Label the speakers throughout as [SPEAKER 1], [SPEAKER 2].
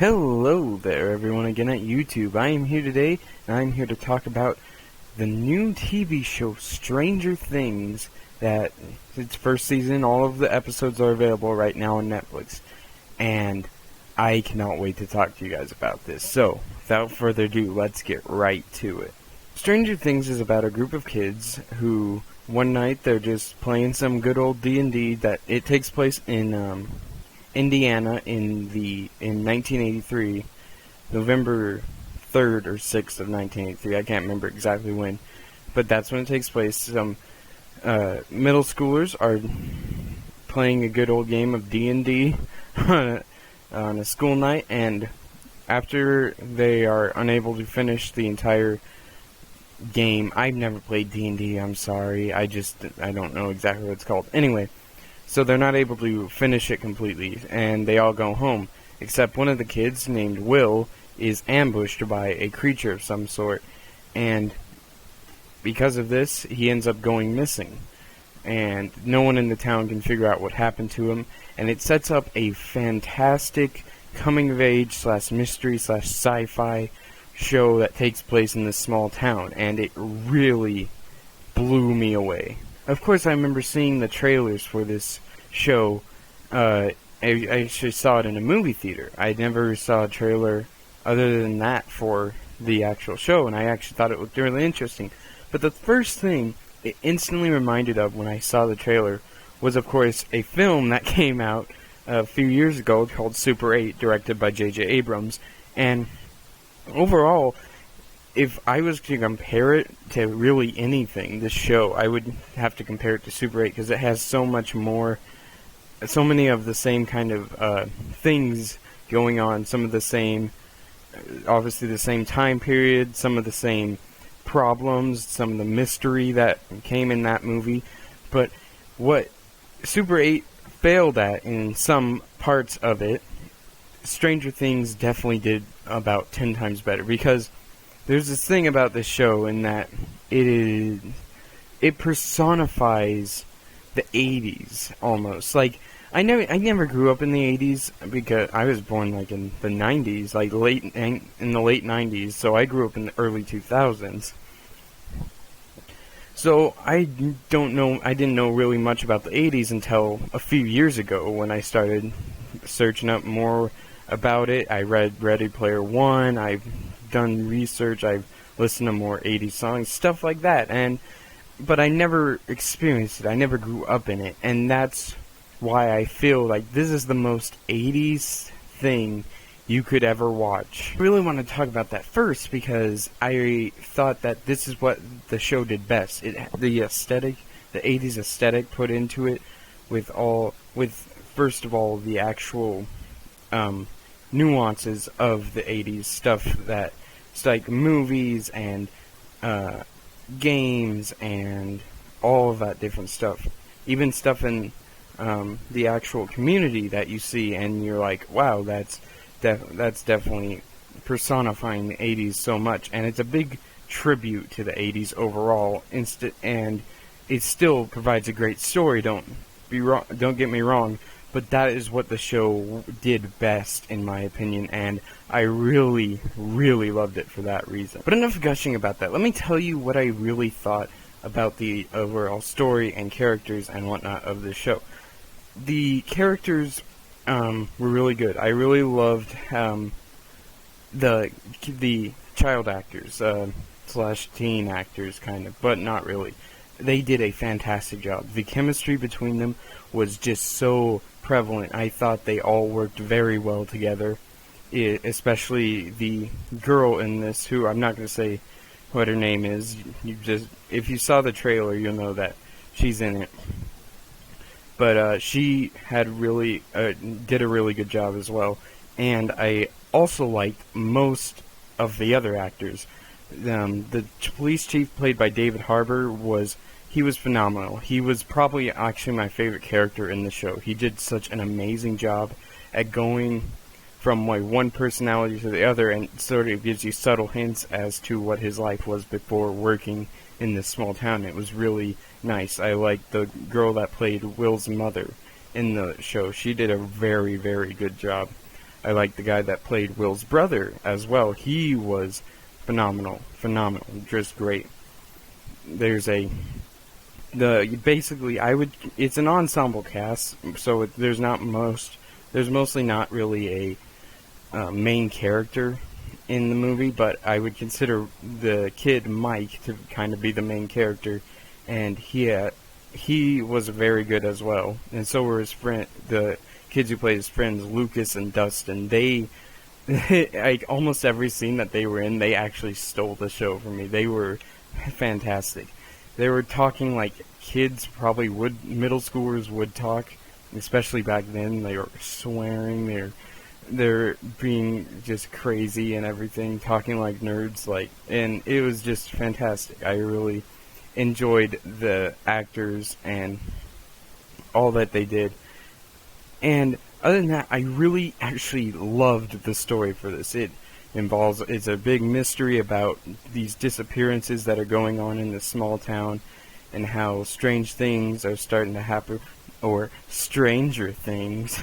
[SPEAKER 1] Hello there, everyone, again at YouTube. I am here today, and I'm here to talk about the new TV show, Stranger Things, that its first season, all of the episodes are available right now on Netflix. And I cannot wait to talk to you guys about this. So, without further ado, let's get right to it. Stranger Things is about a group of kids who, one night, they're just playing some good old D&D that it takes place in, Indiana in 1983, November 3rd or 6th of 1983. I can't remember exactly when, but that's when it takes place. Some middle schoolers are playing a good old game of D&D on a school night, and after they are unable to finish the entire game, I've never played D&D, I'm sorry, I don't know exactly what it's called. Anyway, so they're not able to finish it completely, and they all go home, except one of the kids, named Will, is ambushed by a creature of some sort, and because of this, he ends up going missing, and no one in the town can figure out what happened to him, and it sets up a fantastic coming-of-age / mystery / sci-fi show that takes place in this small town, and it really blew me away. Of course, I remember seeing the trailers for this show. I actually saw it in a movie theater. I never saw a trailer other than that for the actual show, and I actually thought it looked really interesting. But the first thing it instantly reminded of when I saw the trailer was, of course, a film that came out a few years ago called Super 8, directed by J.J. Abrams. And overall, if I was to compare it to really anything, this show, I would have to compare it to Super 8 because it has so much more, so many of the same kind of things going on, some of the same, obviously the same time period, some of the same problems, some of the mystery that came in that movie. But what Super 8 failed at in some parts of it, Stranger Things definitely did about 10 times better, because there's this thing about this show in that it personifies the 80s almost. Like, I never grew up in the 80s because I was born like in the 90s, like in the late 90s, so I grew up in the early 2000s. So I didn't know really much about the 80s until a few years ago when I started searching up more about it. I read Ready Player One, I've done research, I've listened to more 80s songs, stuff like that, but I never experienced it, I never grew up in it, and that's why I feel like this is the most 80s thing you could ever watch. I really want to talk about that first because I thought that this is what the show did best. The aesthetic, the 80s aesthetic put into it, with first of all the actual nuances of the 80s stuff, that it's like movies and games and all of that different stuff. Even stuff in the actual community that you see, and you're like, wow, that's definitely personifying the 80s so much. And it's a big tribute to the 80s overall, and it still provides a great story. Don't get me wrong, but that is what the show did best, in my opinion, and I really, really loved it for that reason. But enough gushing about that. Let me tell you what I really thought about the overall story and characters and whatnot of the show. The characters were really good. I really loved the child actors, / teen actors, kind of, but not really. They did a fantastic job. The chemistry between them was just so prevalent. I thought they all worked very well together, especially the girl in this, who I'm not going to say what her name is. If you saw the trailer, you'll know that she's in it. But she had did a really good job as well, and I also liked most of the other actors. The police chief, played by David Harbour, was phenomenal. He was probably actually my favorite character in the show. He did such an amazing job at going from one personality to the other, and sort of gives you subtle hints as to what his life was before working in this small town. It was really nice. I liked the girl that played Will's mother in the show. She did a very, very good job. I like the guy that played Will's brother as well. He was phenomenal, just great. There's a basically it's an ensemble cast, so there's mostly not really a main character in the movie, but I would consider the kid Mike to kind of be the main character, and he was very good as well, and so were his friend, the kids who played his friends, Lucas and Dustin. They like almost every scene that they were in, they actually stole the show from me. They were fantastic. They were talking like kids probably would, middle schoolers would talk, especially back then. They were swearing, they're being just crazy and everything, talking like nerds, and it was just fantastic. I really enjoyed the actors and all that they did. And other than that, I really actually loved the story for this. It's a big mystery about these disappearances that are going on in this small town, and how strange things are starting to happen, or stranger things.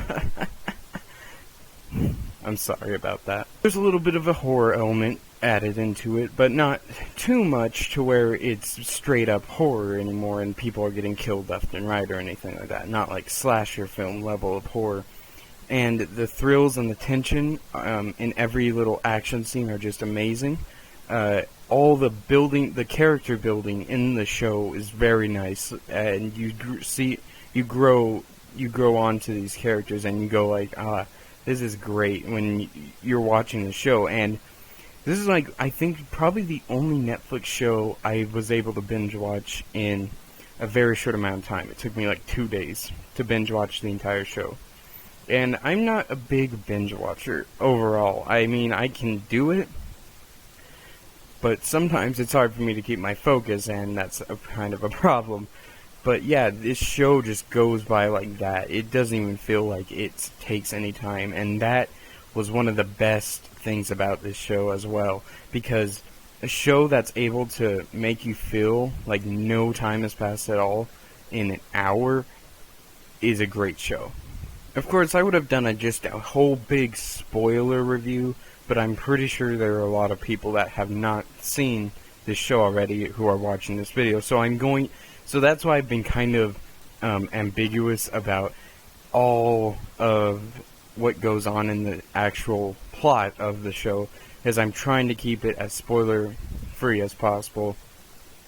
[SPEAKER 1] I'm sorry about that. There's a little bit of a horror element added into it, but not too much to where it's straight up horror anymore and people are getting killed left and right or anything like that. Not like slasher film level of horror. And the thrills and the tension in every little action scene are just amazing. All the character building in the show is very nice, and you grow onto these characters, and you go like, this is great when you're watching the show. And this is like, I think, probably the only Netflix show I was able to binge watch in a very short amount of time. It took me like 2 days to binge watch the entire show. And I'm not a big binge watcher overall. I mean, I can do it, but sometimes it's hard for me to keep my focus, and that's kind of a problem. But yeah, this show just goes by like that. It doesn't even feel like it takes any time, and that was one of the best things about this show as well, because a show that's able to make you feel like no time has passed at all in an hour is a great show. Of course, I would have done just a whole big spoiler review, but I'm pretty sure there are a lot of people that have not seen this show already who are watching this video, so that's why I've been kind of ambiguous about all of what goes on in the actual plot of the show, because I'm trying to keep it as spoiler-free as possible.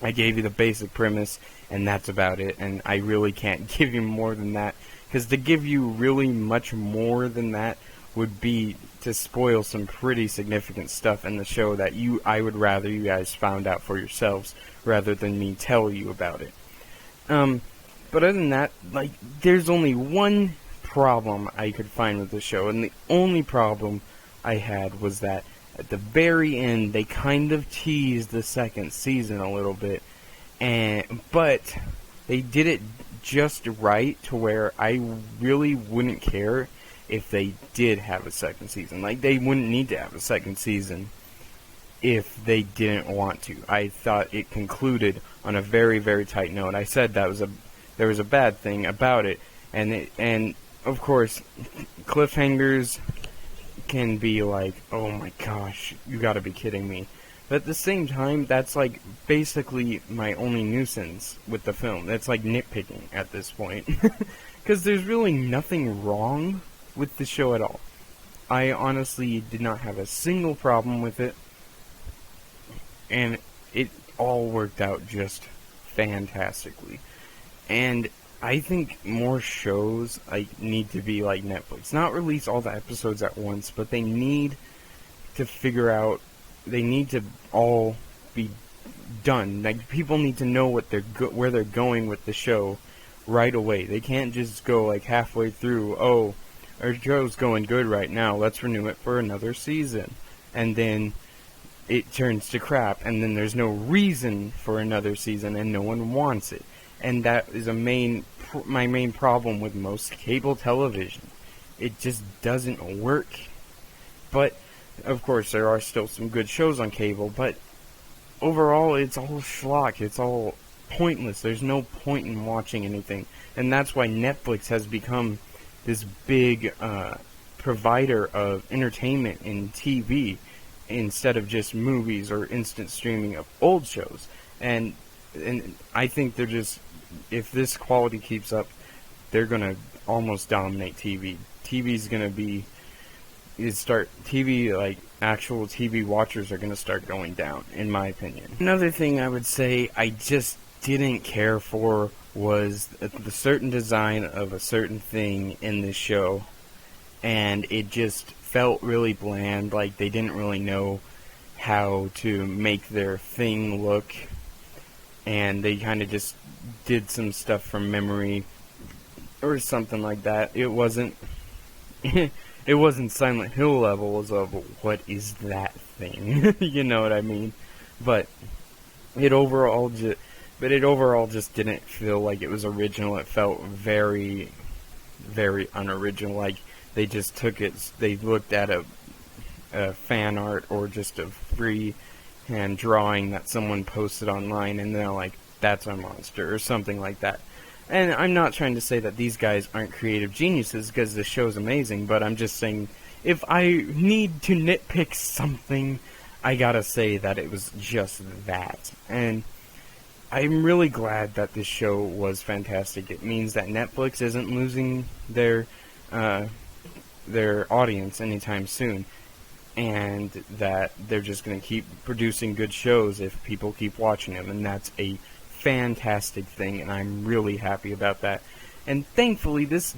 [SPEAKER 1] I gave you the basic premise, and that's about it, and I really can't give you more than that, because to give you really much more than that would be to spoil some pretty significant stuff in the show that I would rather you guys found out for yourselves, rather than me tell you about it. But other than that, there's only one problem I could find with the show, and the only problem I had was that at the end they kind of teased the second season a little bit, but they did it just right to where I really wouldn't care if they did have a second season. They wouldn't need to have a second season if they didn't want to. I thought it concluded on a very, very tight note. I said there was a bad thing about it, and of course, cliffhangers can be like, oh my gosh, you gotta be kidding me. But at the same time, that's basically my only nuisance with the film. That's nitpicking at this point. Because there's really nothing wrong with the show at all. I honestly did not have a single problem with it, and it all worked out just fantastically. And I think more shows need to be like Netflix. Not release all the episodes at once, but they need to figure out, they need to all be done. People need to know what where they're going with the show right away. They can't just go halfway through, oh, our show's going good right now, let's renew it for another season. And then it turns to crap, and then there's no reason for another season, and no one wants it. And that is my main problem with most cable television. It just doesn't work. But, of course, there are still some good shows on cable, but overall, it's all schlock. It's all pointless. There's no point in watching anything. And that's why Netflix has become this big provider of entertainment in TV instead of just movies or instant streaming of old shows. And I think they're just, if this quality keeps up, they're gonna almost dominate TV. TV's gonna be TV, like actual TV watchers are gonna start going down, in my opinion. Another thing I would say I just didn't care for was the certain design of a certain thing in this show, and it just felt really bland, like they didn't really know how to make their thing look, and they kind of just did some stuff from memory or something like that. It wasn't it wasn't Silent Hill levels of what is that thing. You know what I mean? But it overall just didn't feel like it was original. It felt very, very unoriginal. Like they just took it. They looked at a fan art or just a free hand drawing that someone posted online, and they're like, "That's our monster" or something like that. And I'm not trying to say that these guys aren't creative geniuses, because the show's amazing, but I'm just saying, if I need to nitpick something, I gotta say that it was just that. And I'm really glad that this show was fantastic. It means that Netflix isn't losing their audience anytime soon, and that they're just gonna keep producing good shows if people keep watching them, and that's a fantastic thing, and I'm really happy about that. And thankfully, this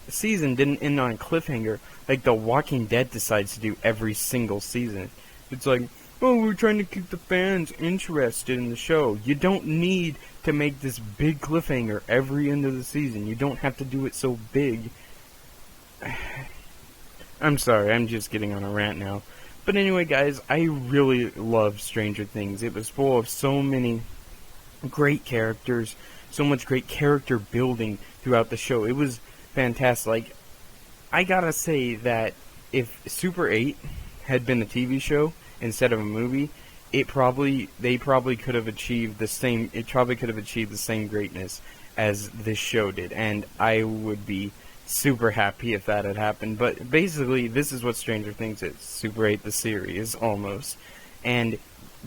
[SPEAKER 1] season didn't end on a cliffhanger like The Walking Dead decides to do every single season. It's like, oh, we're trying to keep the fans interested in the show. You don't need to make this big cliffhanger every end of the season. You don't have to do it so big. I'm sorry, I'm just getting on a rant now. But anyway, guys, I really love Stranger Things. It was full of so many great characters, so much great character building throughout the show. It was fantastic. Like, I gotta say that if Super 8 had been a TV show instead of a movie, they probably could have achieved the same. It probably could have achieved the same greatness as this show did, and I would be super happy if that had happened. But basically, this is what Stranger Things is: Super 8 the series, almost, and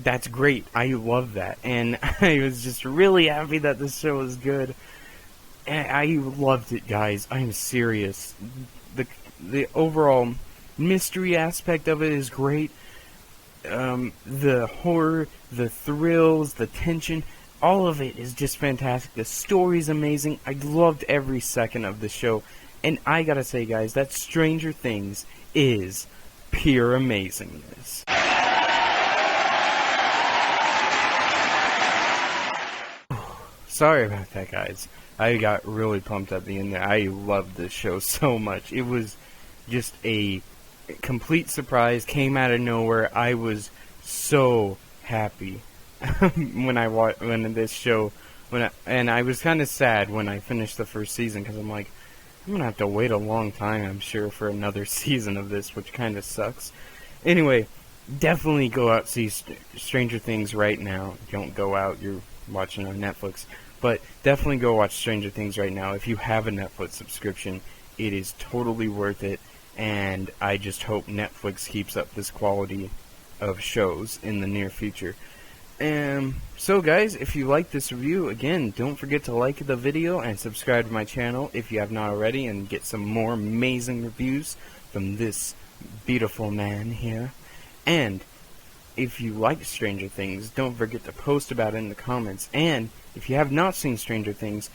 [SPEAKER 1] that's great. I love that, and I was just really happy that this show was good. And I loved it, guys. I'm serious. The overall mystery aspect of it is great. The horror, the thrills, the tension, all of it is just fantastic. The story's amazing. I loved every second of the show. And I gotta say, guys, that Stranger Things is pure amazingness. Sorry about that, guys. I got really pumped at the end there. I loved this show so much. It was just a complete surprise. Came out of nowhere. I was so happy when I was kind of sad when I finished the first season, because I'm like, I'm gonna have to wait a long time, I'm sure, for another season of this, which kind of sucks. Anyway, definitely go out see Stranger Things right now. Don't go out. You're watching on Netflix. But definitely go watch Stranger Things right now. If you have a Netflix subscription, it is totally worth it, and I just hope Netflix keeps up this quality of shows in the near future. So guys, if you like this review, again, don't forget to like the video and subscribe to my channel if you have not already, and get some more amazing reviews from this beautiful man here. And if you like Stranger Things, don't forget to post about it in the comments. And if you have not seen Stranger Things,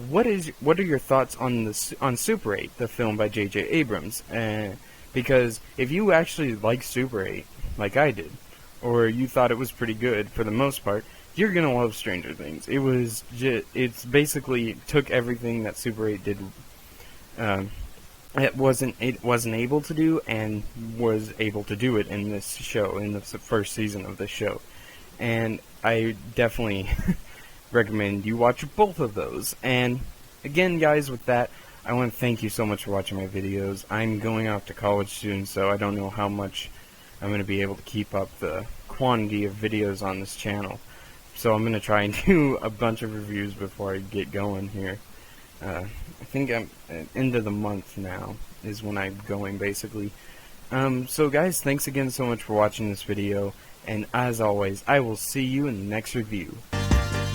[SPEAKER 1] what are your thoughts on Super 8, the film by J.J. Abrams? Because if you actually like Super 8, like I did, or you thought it was pretty good for the most part, you're gonna love Stranger Things. It's basically took everything that Super 8 did. It wasn't able to do, and was able to do it in this show, in the first season of the show. And I definitely recommend you watch both of those. And again, guys, with that, I want to thank you so much for watching my videos. I'm going off to college soon, so I don't know how much I'm going to be able to keep up the quantity of videos on this channel. So I'm going to try and do a bunch of reviews before I get going here. I think I'm at the end of the month now, is when I'm going, basically. So guys, thanks again so much for watching this video, and as always, I will see you in the next review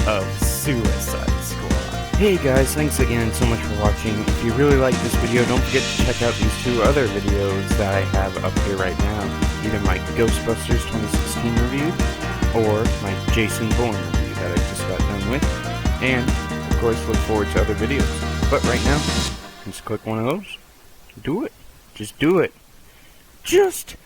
[SPEAKER 1] of Suicide Squad. Hey guys, thanks again so much for watching. If you really like this video, don't forget to check out these two other videos that I have up here right now. Either my Ghostbusters 2016 review, or my Jason Bourne review that I just got done with. And, of course, look forward to other videos. But right now, just click one of those. Do it. Just do it. Just